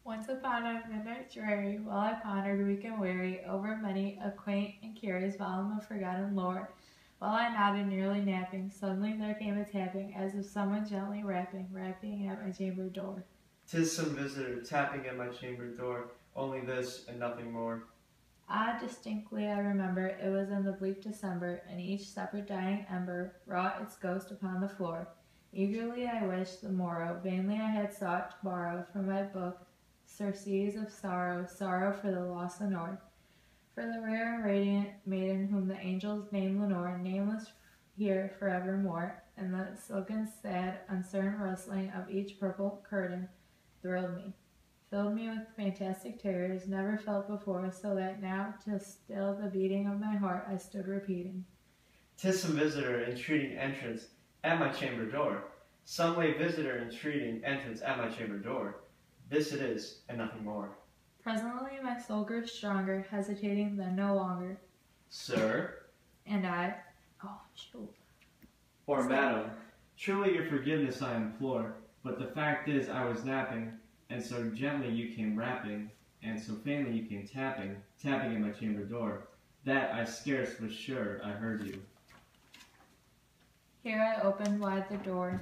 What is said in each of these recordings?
Once upon a midnight dreary, while I pondered weak and weary over many a quaint and curious volume of forgotten lore, while I nodded nearly napping, suddenly there came a tapping, as of someone gently rapping at my chamber door. "'Tis some visitor tapping at my chamber door, only this and nothing more." Ah, distinctly I remember, it was in the bleak December, and each separate dying ember wrought its ghost upon the floor. Eagerly I wished the morrow, vainly I had sought to borrow from my book surcease of sorrow, sorrow for the lost Lenore, for the rare and radiant maiden whom the angels name Lenore, nameless here forevermore, and the silken, sad, uncertain rustling of each purple curtain thrilled me, filled me with fantastic terrors never felt before, so that now, to still the beating of my heart, I stood repeating, "'Tis some visitor entreating entrance at my chamber door. Some late visitor entreating entrance at my chamber door. This it is, and nothing more." Presently my soul grew stronger, hesitating then no longer. "Sir?" And I, oh, shoot. Or "Madam, truly your forgiveness I implore, but the fact is I was napping, and so gently you came rapping, and so faintly you came tapping at my chamber door, that I scarce was sure I heard you." Here I opened wide the door.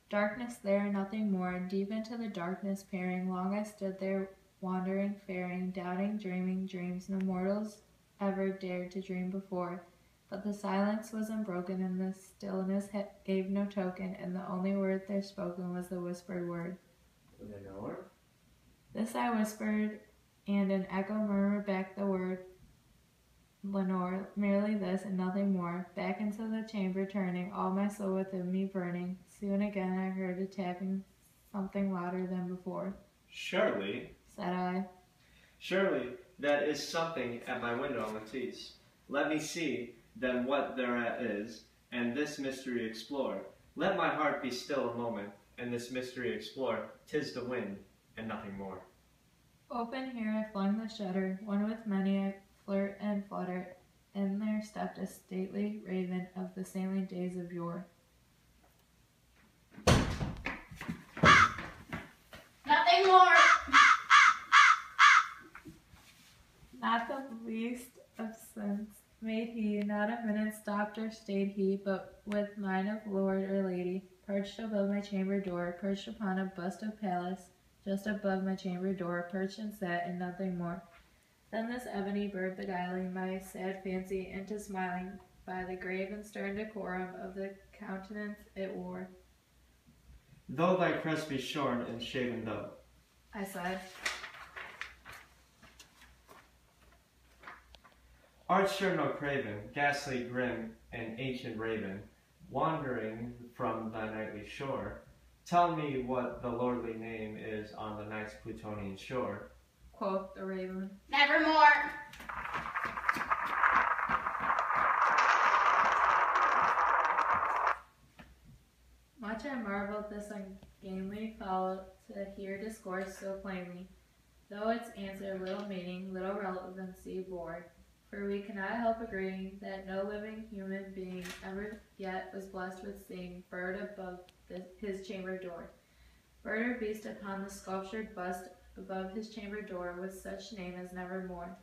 Darkness there, nothing more. Deep into the darkness peering, long I stood there, wandering, faring, doubting, dreaming dreams no mortals ever dared to dream before. But the silence was unbroken, and the stillness gave no token, and the only word there spoken was the whispered word. "Lenore?" This I whispered, and an echo murmured back the word Lenore, merely this and nothing more. Back into the chamber turning, all my soul within me burning. Soon again I heard a tapping, something louder than before. "Surely," said I. "surely that is something at my window, Matisse. Let me see, then, what thereat is, and this mystery explore. Let my heart be still a moment, and this mystery explore. 'Tis the wind, and nothing more." Open here I flung the shutter, one with many a flirt and flutter. In there stepped a stately raven of the saintly days of yore. Nothing more. Not the least of sense made he, not a minute stopped or stayed he, but with mine of lord or lady, perched above my chamber door, perched upon a bust of Pallas, just above my chamber door, perched and sat, and nothing more. Then this ebony bird beguiling my sad fancy into smiling, by the grave and stern decorum of the countenance it wore. "Though thy crest be shorn and shaven though," I said, "art sure no craven, ghastly grim and ancient raven, wandering from thy nightly shore? Tell me what the lordly name is on the night's Plutonian shore." quoth the raven. Nevermore. Much I marveled this ungainly fowl to hear discourse so plainly, though its answer little meaning, little relevancy bore. For we cannot help agreeing that no living human being ever yet was blessed with seeing bird above his chamber door, bird or beast upon the sculptured bust above his chamber door with such name as nevermore.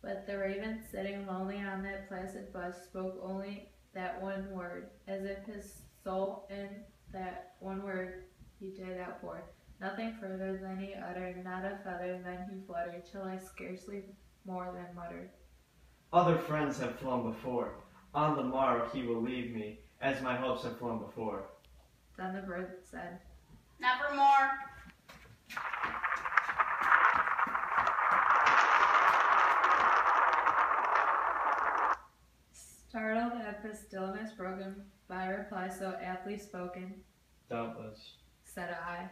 But the raven, sitting lonely on that placid bust, spoke only that one word, as if his soul in that one word he did outpour. Nothing further than he uttered, not a feather then he fluttered, till I scarcely more than muttered, "Other friends have flown before. On the morrow he will leave me, as my hopes have flown before." Then the bird said, Nevermore. startled at the stillness broken by a reply so aptly spoken, "Doubtless." said I,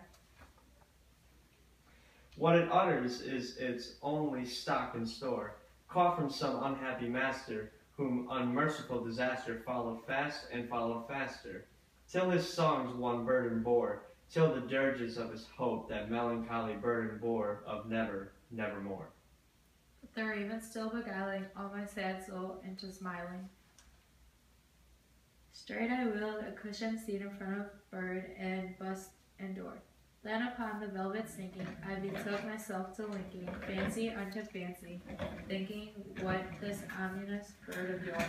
What it utters is its only stock and store, caught from some unhappy master, whom unmerciful disaster followed fast and followed faster, till his songs one burden bore, till the dirges of his hope that melancholy burden bore of never, nevermore. but the raven still beguiling all my sad soul into smiling. Straight I wheeled a cushioned seat in front of bird and bust and door. Then upon the velvet sinking, I betook myself to linking, fancy unto fancy, thinking what this ominous bird of yore,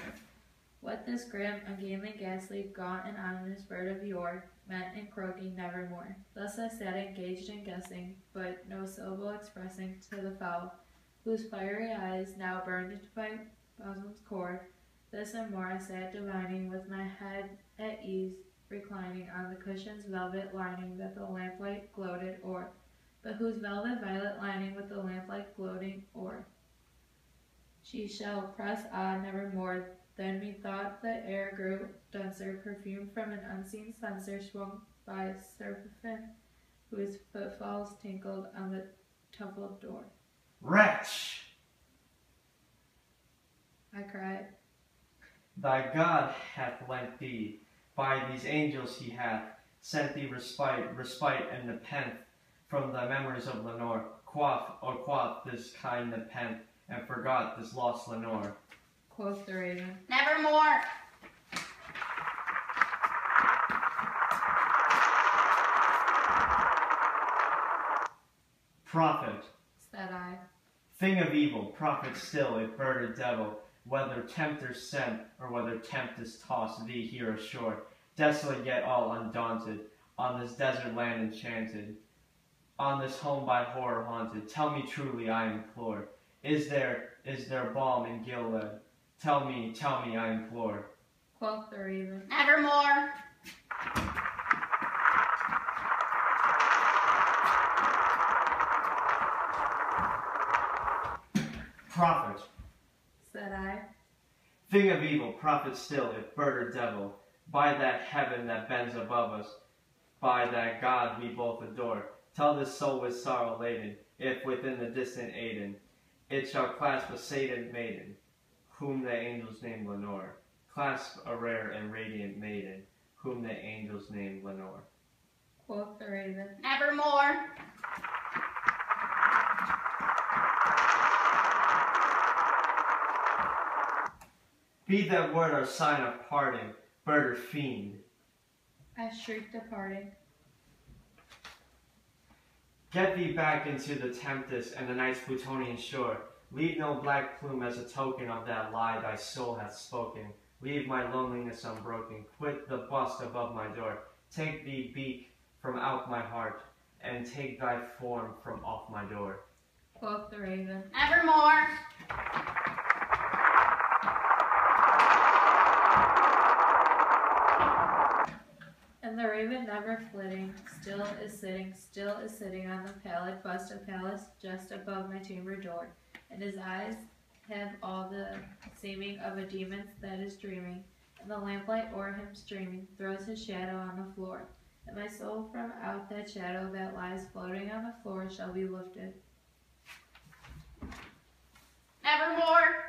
what this grim, ungainly, ghastly, gaunt, and ominous bird of yore meant in croaking nevermore. Thus I sat engaged in guessing, but no syllable expressing to the fowl, whose fiery eyes now burned into my bosom's core. This and more I sat divining, with my head at ease, reclining on the cushion's velvet lining that the lamplight gloated o'er, but whose velvet violet lining with the lamplight gloating o'er she shall press on nevermore. Then methought the air grew denser, perfumed from an unseen censer swung by seraphin, whose footfalls tinkled on the tuffled door. Wretch! I cried. Thy God hath lent thee, by these angels he hath sent thee respite and nepenthe from the memories of Lenore. Quaff this kind nepenthe, and forgot this lost Lenore. Quoth the raven. Nevermore. Prophet, Said I. thing of evil, prophet still, if bird or devil, whether tempter sent, or whether tempest tossed thee here ashore, desolate yet all undaunted, on this desert land enchanted, on this home by horror haunted, tell me truly, I implore, is there balm in Gilead? Tell me, I implore. Quoth the raven. Nevermore. Prophet, Said I. thing of evil, prophet still, if bird or devil, by that heaven that bends above us, by that God we both adore, tell this soul with sorrow laden, if within the distant Aidenn, it shall clasp a sated maiden, whom the angels name Lenore. Clasp a rare and radiant maiden, whom the angels name Lenore. Quoth the raven. Nevermore. Be that word our sign of parting, bird or fiend. I shrieked departing. Get thee back into the tempest and the night's Plutonian shore. Leave no black plume as a token of that lie thy soul hath spoken. Leave my loneliness unbroken. Quit the bust above my door. Take thee beak from out my heart, and take thy form from off my door. Quoth the raven. Nevermore. And the raven never flitting, still is sitting on the pallid bust of Pallas just above my chamber door, and his eyes have all the seeming of a demon that is dreaming, and the lamplight o'er him streaming throws his shadow on the floor, and my soul from out that shadow that lies floating on the floor shall be lifted. Nevermore.